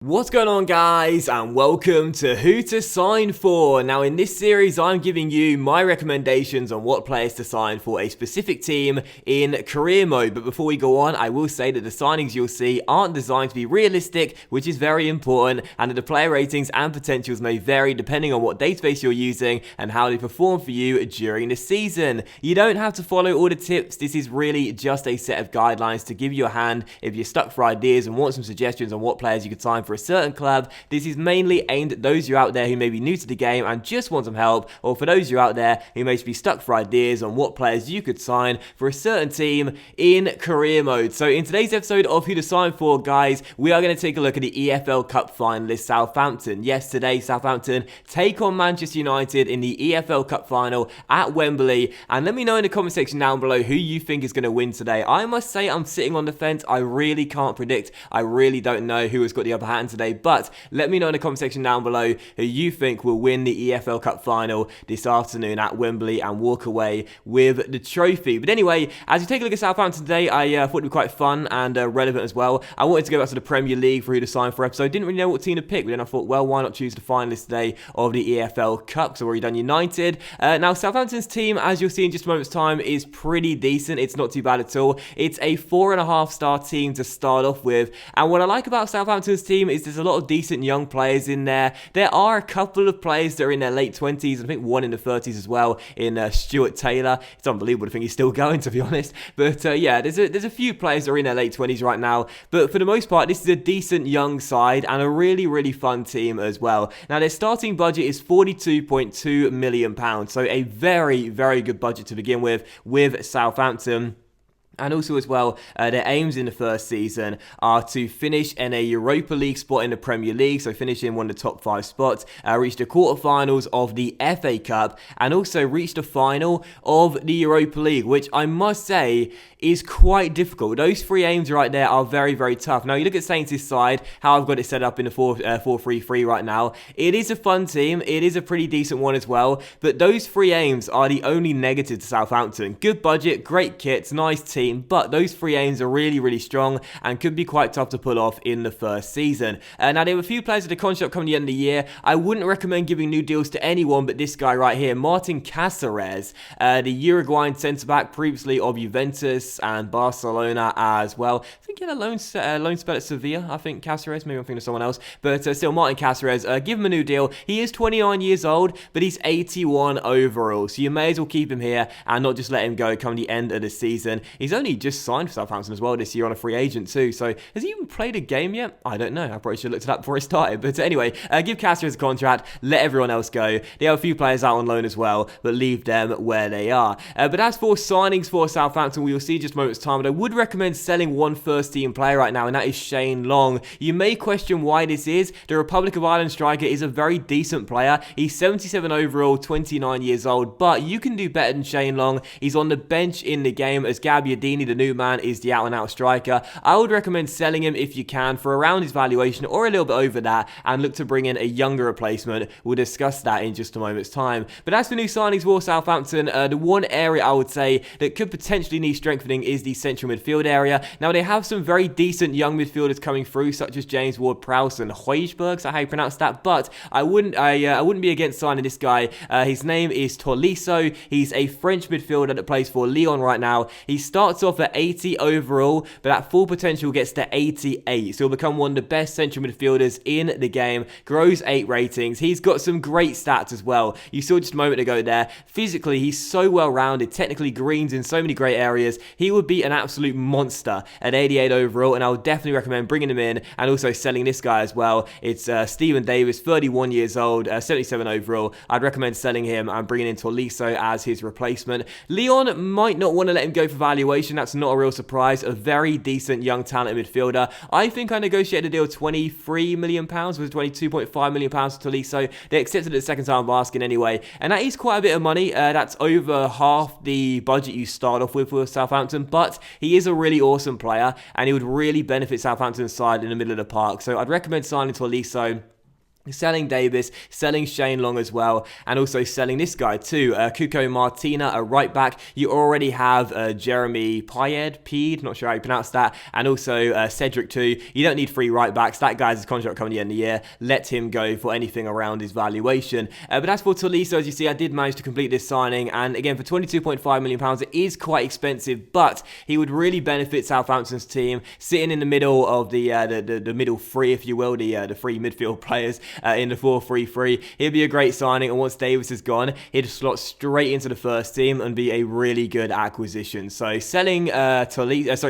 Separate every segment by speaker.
Speaker 1: What's going on, guys, and welcome to Who to Sign For. Now in this series I'm giving you my recommendations on what players to sign for a specific team in career mode. But before we go on, I will say that the signings you'll see aren't designed to be realistic, which is very important, and that the player ratings and potentials may vary depending on what database you're using and how they perform for you during the season. You don't have to follow all the tips. This is really just a set of guidelines to give you a hand if you're stuck for ideas and want some suggestions on what players you could sign for a certain club. This is mainly aimed at those of you out there who may be new to the game and just want some help, or for those of you out there who may be stuck for ideas on what players you could sign for a certain team in career mode. So in today's episode of Who to Sign For, guys, we are going to take a look at the EFL Cup finalist Southampton. Yes, today Southampton take on Manchester United in the EFL Cup final at Wembley, and let me know in the comment section down below who you think is going to win today. I must say I'm sitting on the fence. I really can't predict. I really don't know who has got the upper hand today, but let me know in the comment section down below who you think will win the EFL Cup final this afternoon at Wembley and walk away with the trophy. But anyway, as you take a look at Southampton today, I thought it'd be quite fun and relevant as well. I wanted to go back to the Premier League for Who to Sign For episode. Didn't really know what team to pick, but then I thought, well, why not choose the finalists today of the EFL Cup, because I've already done United. Now, Southampton's team, as you'll see in just a moment's time, is pretty decent. It's not too bad at all. It's a 4.5-star team to start off with, and what I like about Southampton's team is there's a lot of decent young players in there. There are a couple of players that are in their late 20s, I think one in the 30s as well, in Stuart Taylor. It's unbelievable to think he's still going, to be honest. But yeah, there's a few players that are in their late 20s right now, but for the most part, this is a decent young side and a really fun team as well. Now, their starting budget is £42.2 million, so a very good budget to begin with Southampton. And also as well, their aims in the first season are to finish in a Europa League spot in the Premier League, so finish in one of the top 5 spots, reach the quarterfinals of the FA Cup, and also reach the final of the Europa League, which I must say is quite difficult. Those 3 aims right there are very tough. Now, you look at Saints' side, how I've got it set up in the 4-3-3 right now. It is a fun team. It is a pretty decent one as well, but those 3 aims are the only negative to Southampton. Good budget, great kits, nice team, but those 3 aims are really strong and could be quite tough to pull off in the first season. Now, there were a few players at the contract coming at the end of the year. I wouldn't recommend giving new deals to anyone but this guy right here, Martin Caceres, the Uruguayan centre-back, previously of Juventus and Barcelona as well. I think he had a loan spell at Sevilla, I think, Caceres. Maybe I'm thinking of someone else. But still, Martin Caceres, give him a new deal. He is 29 years old, but he's 81 overall, so you may as well keep him here and not just let him go come the end of the season. He's only just signed for Southampton as well this year on a free agent too, so has he even played a game yet? I don't know. I probably should have looked it up before it started. But anyway, give Caceres a contract, let everyone else go. They have a few players out on loan as well, but leave them where they are. But as for signings for Southampton, we will see just a moment's time, but I would recommend selling one first-team player right now, and that is Shane Long. You may question why this is. The Republic of Ireland striker is a very decent player. He's 77 overall, 29 years old, but you can do better than Shane Long. He's on the bench in the game as Gabbiadini, the new man, is the out-and-out striker. I would recommend selling him if you can for around his valuation or a little bit over that, and look to bring in a younger replacement. We'll discuss that in just a moment's time. But as for new signings for Southampton, the one area I would say that could potentially need strengthening is the central midfield area. Now, they have some very decent young midfielders coming through, such as James Ward-Prowse and Højbjerg, so how you pronounce that, but I wouldn't be against signing this guy. His name is Tolisso. He's a French midfielder that plays for Lyon right now. He starts off at 80 overall, but at full potential gets to 88, so he'll become one of the best central midfielders in the game. Grows 8 ratings. He's got some great stats as well. You saw just a moment ago there. Physically, he's so well-rounded, technically greens in so many great areas. He would be an absolute monster at 88 overall, and I would definitely recommend bringing him in and also selling this guy as well. It's Stephen Davis, 31 years old, 77 overall. I'd recommend selling him and bringing in Tolisso as his replacement. Lyon might not want to let him go for valuation. That's not a real surprise. A very decent young talent midfielder. I think I negotiated a deal £23 million, was £22.5 million for Tolisso. They accepted it the second time of asking anyway, and that is quite a bit of money. That's over half the budget you start off with for Southampton, but he is a really awesome player, and he would really benefit Southampton's side in the middle of the park. So I'd recommend signing Tolisso. selling Davis, selling Shane Long as well, and also selling this guy too, Kuko Martina, a right back. You already have Jeremy Pied, not sure how you pronounce that, and also Cedric too. You don't need 3 right backs. That guy's contract coming at the end of the year. Let him go for anything around his valuation. But as for Tolisso, as you see, I did manage to complete this signing, and again, for £22.5 million, it is quite expensive, but he would really benefit Southampton's team, sitting in the middle of the middle three, if you will, the three midfield players. In the 4-3-3. He'd be a great signing, and once Davis is gone, he'd slot straight into the first team and be a really good acquisition. So signing Tolisso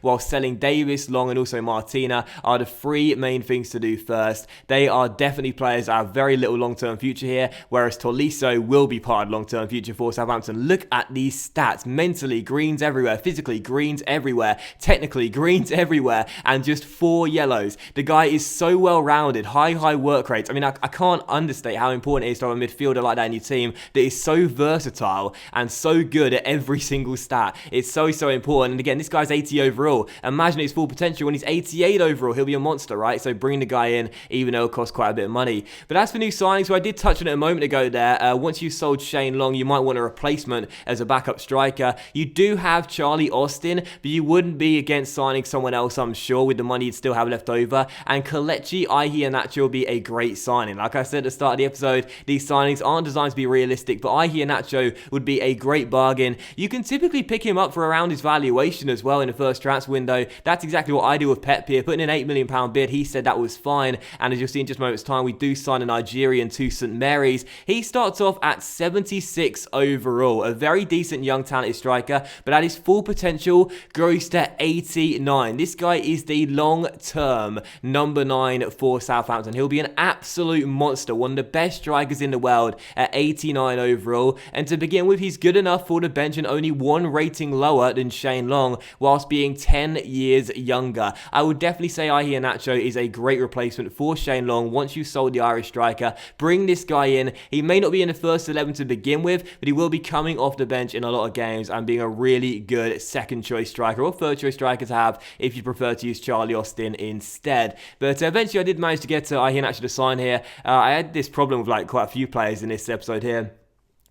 Speaker 1: while selling Davis, Long, and also Martina are the 3 main things to do first. They are definitely players that have very little long-term future here, whereas Tolisso will be part of long-term future for Southampton. Look at these stats. Mentally, greens everywhere. Physically, greens everywhere. Technically, greens everywhere. And just 4 yellows. The guy is so well-rounded. High work rates. I mean, I can't understate how important it is to have a midfielder like that in your team that is so versatile and so good at every single stat. It's so important. And again, this guy's 80 overall. Imagine his full potential when he's 88 overall. He'll be a monster, right? So bring the guy in, even though it costs quite a bit of money. But as for new signings, so I did touch on it a moment ago there. Once you've sold Shane Long, you might want a replacement as a backup striker. You do have Charlie Austin, but you wouldn't be against signing someone else, I'm sure, with the money you'd still have left over. And Kelechi Iheanacho will be a great signing. Like I said at the start of the episode, these signings aren't designed to be realistic, but Iheanacho would be a great bargain. You can typically pick him up for around his valuation as well in the first transfer window. That's exactly what I do with Pep here. Putting an £8 million bid, he said that was fine. And as you'll see in just a moment's time, we do sign a Nigerian to St Mary's. He starts off at 76 overall. A very decent young talented striker, but at his full potential grows to 89. This guy is the long-term number 9 for Southampton. He'll be an absolute monster, one of the best strikers in the world at 89 overall. And to begin with, he's good enough for the bench and only 1 rating lower than Shane Long, whilst being 10 years younger. I would definitely say Iheanacho is a great replacement for Shane Long once you've sold the Irish striker. Bring this guy in. He may not be in the first 11 to begin with, but he will be coming off the bench in a lot of games and being a really good second choice striker or third choice striker to have if you prefer to use Charlie Austin instead. But eventually I did manage to get Iheanacho to sign here. I had this problem with quite a few players in this episode here,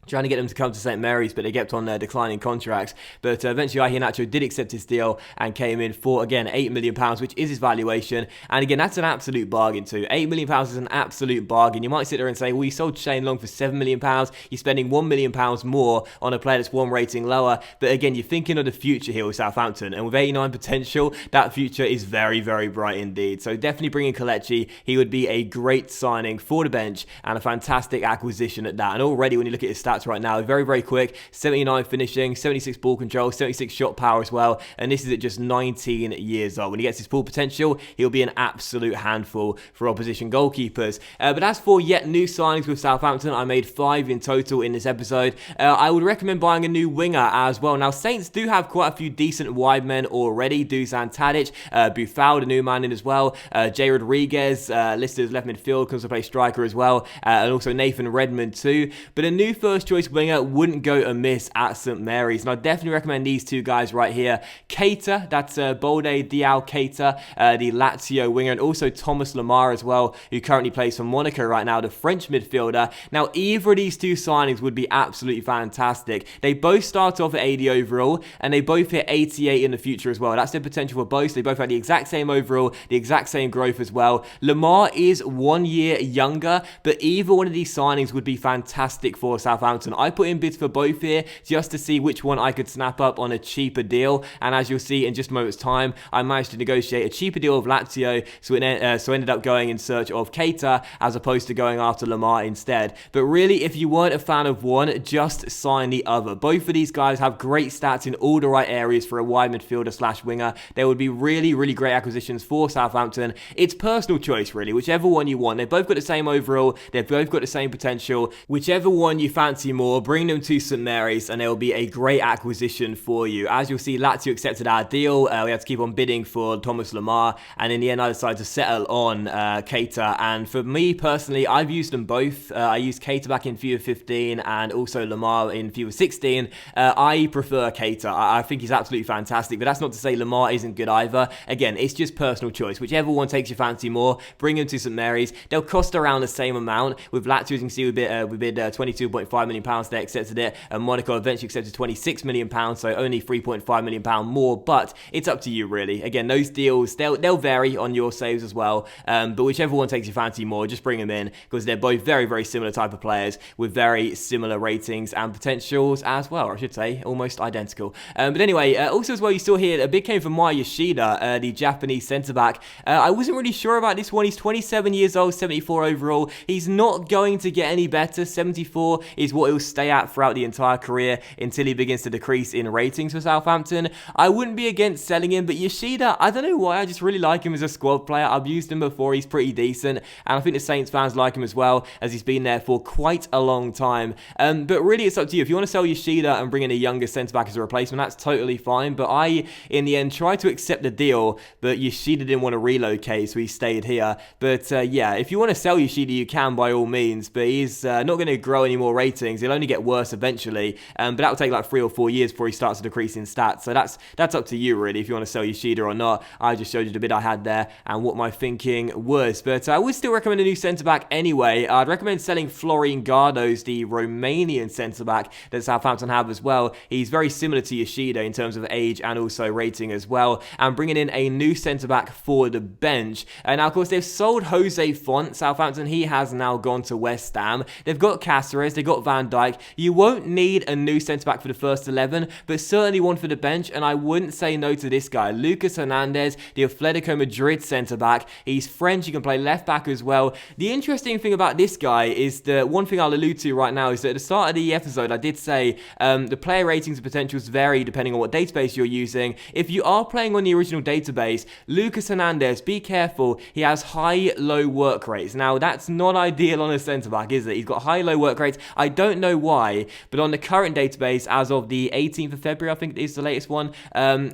Speaker 1: trying to get them to come to St Mary's, but they kept on declining contracts. But eventually Iheanacho did accept his deal and came in for, again, £8 million, which is his valuation. And again, that's an absolute bargain too. £8 million is an absolute bargain. You might sit there and say, well, you sold Shane Long for £7 million. You're spending £1 million more on a player that's 1 rating lower. But again, you're thinking of the future here with Southampton. And with 89 potential, that future is very bright indeed. So definitely bring in Kelechi. He would be a great signing for the bench and a fantastic acquisition at that. And already when you look at his stats right now, very quick, 79 finishing, 76 ball control, 76 shot power as well, and this is at just 19 years old. When he gets his full potential, he'll be an absolute handful for opposition goalkeepers. But as for yet new signings with Southampton, I made 5 in total in this episode. I would recommend buying a new winger as well. Now, Saints do have quite a few decent wide men already. Dusan Tadic, Buffal, the new man in as well, Jay Rodriguez, listed as left midfield, comes to play striker as well, and also Nathan Redmond too. But a new first choice winger wouldn't go amiss at St Mary's, and I definitely recommend these 2 guys right here. Keita, that's Balde Diao Keita, the Lazio winger, and also Thomas Lemar as well, who currently plays for Monaco right now, the French midfielder. Now, either of these 2 signings would be absolutely fantastic. They both start off at 80 overall, and they both hit 88 in the future as well. That's the potential for both. They both have the exact same overall, the exact same growth as well. Lemar is 1 year younger, but either one of these signings would be fantastic for Southampton. I put in bids for both here just to see which one I could snap up on a cheaper deal, and as you'll see in just a moment's time, I managed to negotiate a cheaper deal with Lazio, so ended up going in search of Keita as opposed to going after Lemar instead. But really, if you weren't a fan of one, just sign the other. Both of these guys have great stats in all the right areas for a wide midfielder / winger. They would be really great acquisitions for Southampton. It's personal choice really, whichever one you want. They've both got the same overall, they've both got the same potential. Whichever one you fancy fancy more, bring them to St Mary's and they'll be a great acquisition for you. As you'll see, Lazio accepted our deal. We had to keep on bidding for Thomas Lemar, and in the end I decided to settle on Keita. And for me personally, I've used them both. I used Keita back in FIFA 15 and also Lemar in FIFA 16. I prefer Keita. I think he's absolutely fantastic, but that's not to say Lemar isn't good either. Again, it's just personal choice. Whichever one takes your fancy more, bring them to St Mary's. They'll cost around the same amount. With Lazio, as you can see, we bid £22.5 million. They accepted it, and Monaco eventually accepted £26 million, so only £3.5 million more, but it's up to you really. Again, those deals, they'll vary on your saves as well, but whichever one takes your fancy more, just bring them in, because they're both very, very similar type of players with very similar ratings and potentials as well, or I should say, almost identical. But anyway, also as well, you saw here, a big game for Maya Yoshida, the Japanese centre-back. I wasn't really sure about this one. He's 27 years old, 74 overall. He's not going to get any better. 74 is what he'll stay at throughout the entire career until he begins to decrease in ratings for Southampton. I wouldn't be against selling him, but Yoshida, I don't know why, I just really like him as a squad player. I've used him before. He's pretty decent, and I think the Saints fans like him as well, as he's been there for quite a long time. But really, it's up to you. If you want to sell Yoshida and bring in a younger centre-back as a replacement, that's totally fine. But I, in the end, tried to accept the deal, but Yoshida didn't want to relocate, so he stayed here. But yeah, if you want to sell Yoshida, you can by all means, but he's not going to grow any more ratings. He'll only get worse eventually, but that'll take like 3 or 4 years before he starts to decrease in stats. So that's up to you really, if you want to sell Yoshida or not. I just showed you the bid I had there and what my thinking was. But I would still recommend a new centre-back anyway. I'd recommend selling Florin Gardos, the Romanian centre-back that Southampton have as well. He's very similar to Yoshida in terms of age and also rating as well, and bringing in a new centre-back for the bench. And now, of course, they've sold Jose Font, Southampton. He has now gone to West Ham. They've got Cáceres, they've got Van Dijk. You won't need a new centre-back for the first 11, but certainly one for the bench, and I wouldn't say no to this guy. Lucas Hernandez, the Atletico Madrid centre-back. He's French, he can play left-back as well. The interesting thing about this guy is that one thing I'll allude to right now is that at the start of the episode, I did say the player ratings and potentials vary depending on what database you're using. If you are playing on the original database, Lucas Hernandez, be careful, he has high-low work rates. Now, that's not ideal on a centre-back, is it? He's got high-low work rates. I don't know why, but on the current database, as of the 18th of February, I think is the latest one,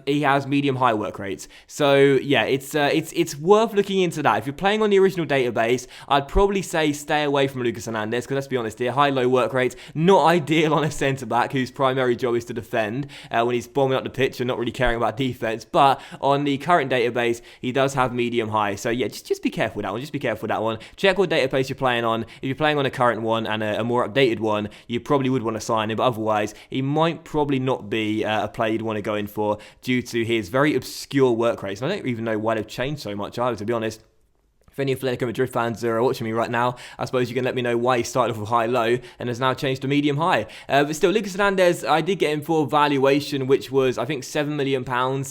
Speaker 1: he has medium-high work rates. So, yeah, it's worth looking into that. If you're playing on the original database, I'd probably say stay away from Lucas Hernandez, because let's be honest here, high-low work rates, not ideal on a centre-back whose primary job is to defend when he's bombing up the pitch and not really caring about defence. But on the current database, he does have medium-high. So, yeah, just be careful with that one. Just be careful with that one. Check what database you're playing on. If you're playing on a current one and a more updated one, you probably would want to sign him, but otherwise, he might probably not be a player you'd want to go in for due to his very obscure work rates. And I don't even know why they've changed so much either, to be honest. If any Atletico Madrid fans are watching me right now, I suppose you can let me know why he started off with high-low and has now changed to medium-high. But still, Lucas Hernandez, I did get him for valuation, which was, I think, £7 million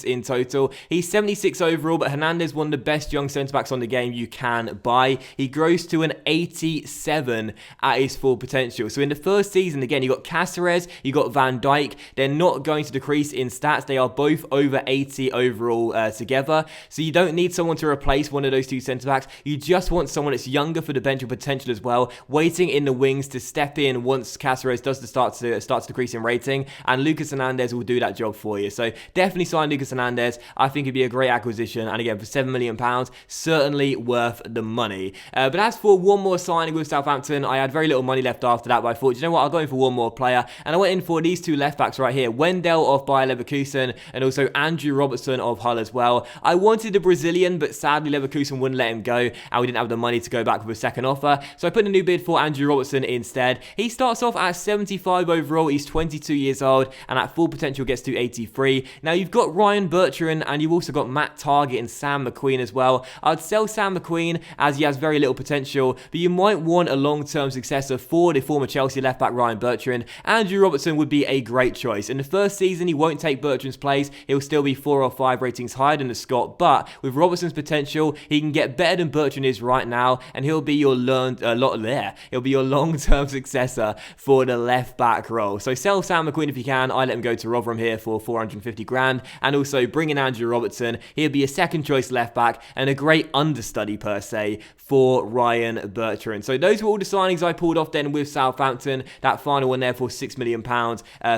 Speaker 1: in total. He's 76 overall, but Hernandez, one of the best young centre-backs on the game you can buy. He grows to an 87 at his full potential. So in the first season, again, you got Cáceres, you got Van Dijk. They're not going to decrease in stats. They are both over 80 overall together. So you don't need someone to replace one of those two centre-backs. You just want someone that's younger for the bench potential as well, waiting in the wings to step in once Cáceres does start to decrease in rating, and Lucas Hernandez will do that job for you. So definitely sign Lucas Hernandez. I think it'd be a great acquisition, and again, for £7 million, certainly worth the money. But as for one more signing with Southampton, I had very little money left after that, but I thought, you know what, I'll go in for one more player, and I went in for these two left-backs right here, Wendell of Bayer Leverkusen, and also Andrew Robertson of Hull as well. I wanted the Brazilian, but sadly Leverkusen wouldn't let him go, and we didn't have the money to go back with a second offer, so I put a new bid for Andrew Robertson instead. He starts off at 75 overall, he's 22 years old, and at full potential gets to 83. Now you've got Ryan Bertrand, and you've also got Matt Targett and Sam McQueen as well. I'd sell Sam McQueen as he has very little potential, but you might want a long-term successor for the former Chelsea left-back Ryan Bertrand. Andrew Robertson would be a great choice. In the first season, he won't take Bertrand's place. He'll still be 4 or 5 ratings higher than the Scot, but with Robertson's potential, he can get better than Bertrand is right now, and he'll be your He'll be your long-term successor for the left-back role. So sell Sam McQueen if you can. I let him go to Rotherham here for 450 grand, and also bring in Andrew Robertson. He'll be a second-choice left-back and a great understudy per se for Ryan Bertrand. So those were all the signings I pulled off then with Southampton. That final one there for £6 million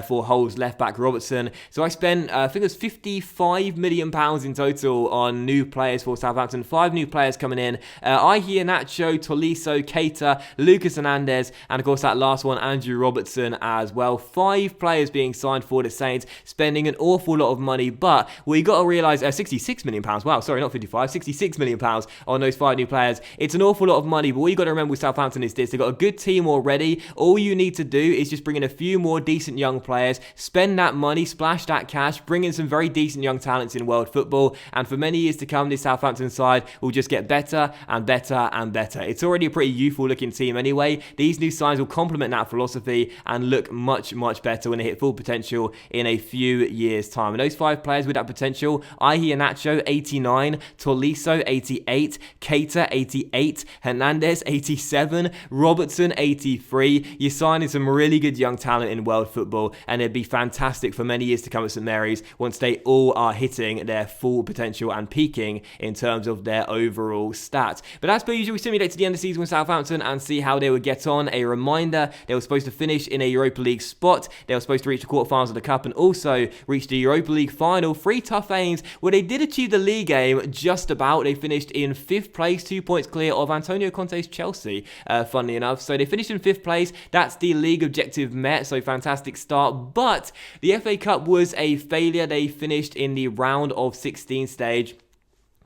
Speaker 1: for Hull's left-back Robertson. So I spent, I think it was £55 million in total on new players for Southampton. 5 new players coming in. Iheanacho, Tolisso, Keita, Lucas Hernandez, and of course that last one, Andrew Robertson as well. 5 players being signed for the Saints, spending an awful lot of money, but we got to realise, £66 million, wow, sorry, not 55, £66 million on those 5 new players. It's an awful lot of money, but what you got to remember with Southampton is this: they've got a good team already. All you need to do is just bring in a few more decent young players, spend that money, splash that cash, bring in some very decent young talents in world football, and for many years to come, this Southampton side will just get better and better and better. It's already a pretty youthful looking team anyway. These new signs will complement that philosophy and look much, much better when they hit full potential in a few years' time. And those 5 players with that potential: Iheanacho, 89, Tolisso, 88, Keita, 88, Hernandez, 87, Robertson, 83. You're signing some really good young talent in world football, and it'd be fantastic for many years to come at St Mary's once they all are hitting their full potential and peaking in terms of their overall stats. But as per usual, we simulate to the end of the season with Southampton and see how they would get on. A reminder, they were supposed to finish in a Europa League spot. They were supposed to reach the quarterfinals of the Cup and also reach the Europa League final. 3 tough aims where they did achieve the league aim just about. They finished in 5th place, 2 points clear of Antonio Conte's Chelsea, funnily enough. So they finished in 5th place. That's the league objective met, so fantastic start. But the FA Cup was a failure. They finished in the round of 16 stage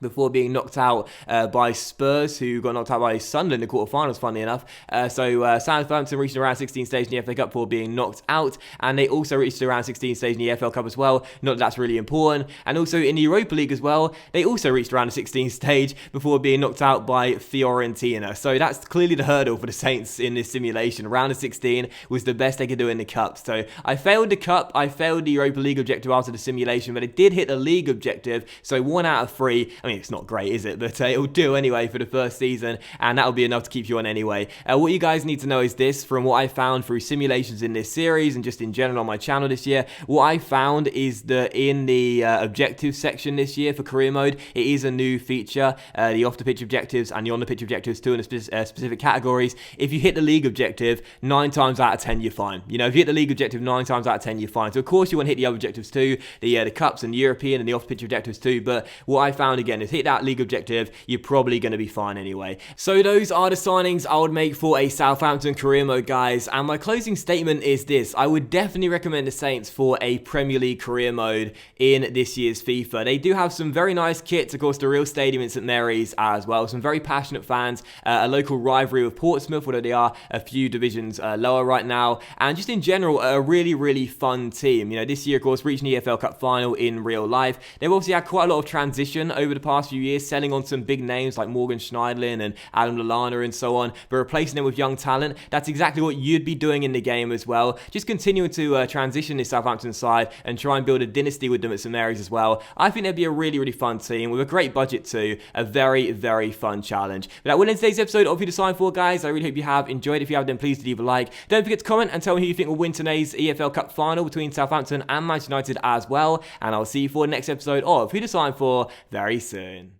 Speaker 1: before being knocked out by Spurs, who got knocked out by Sunderland in the quarterfinals, funnily enough. So Southampton reached the round 16 stage in the FA Cup before being knocked out, and they also reached the round 16 stage in the EFL Cup as well. Not that that's really important. And also in the Europa League as well, they also reached the round 16 stage before being knocked out by Fiorentina. So that's clearly the hurdle for the Saints in this simulation. Round of 16 was the best they could do in the Cup. So I failed the Cup, I failed the Europa League objective after the simulation, but it did hit the league objective, so 1 out of 3. I mean, it's not great, is it? But it'll do anyway for the first season, and that'll be enough to keep you on anyway. What you guys need to know is this: from what I found through simulations in this series and just in general on my channel this year, what I found is that in the objectives section this year for career mode, it is a new feature, the off-the-pitch objectives and the on-the-pitch objectives too, in the specific categories. If you hit the league objective, 9 times out of 10 you're fine. You know, if you hit the league objective 9 times out of 10 you're fine. So of course you want to hit the other objectives too, the cups and the European and the off-pitch objectives too, but what I found again is hit that league objective, you're probably going to be fine anyway. So those are the signings I would make for a Southampton career mode, guys, and my closing statement is this: I would definitely recommend the Saints for a Premier League career mode in this year's FIFA. They do have some very nice kits, of course, the real stadium in St Mary's as well, some very passionate fans, a local rivalry with Portsmouth, although they are a few divisions lower right now, and just in general a really, really fun team. You know, this year, of course, reaching the EFL Cup final in real life. They've obviously had quite a lot of transition over the past few years, selling on some big names like Morgan Schneidlin and Adam Lallana and so on, but replacing them with young talent. That's exactly what you'd be doing in the game as well. Just continuing to transition this Southampton side and try and build a dynasty with them at St Mary's as well. I think they'd be a really, really fun team with a great budget too. A very, very fun challenge. But that will end today's episode of Who to Sign For, guys. I really hope you have enjoyed. If you have, then please leave a like. Don't forget to comment and tell me who you think will win today's EFL Cup final between Southampton and Manchester United as well. And I'll see you for the next episode of Who to Sign For very soon.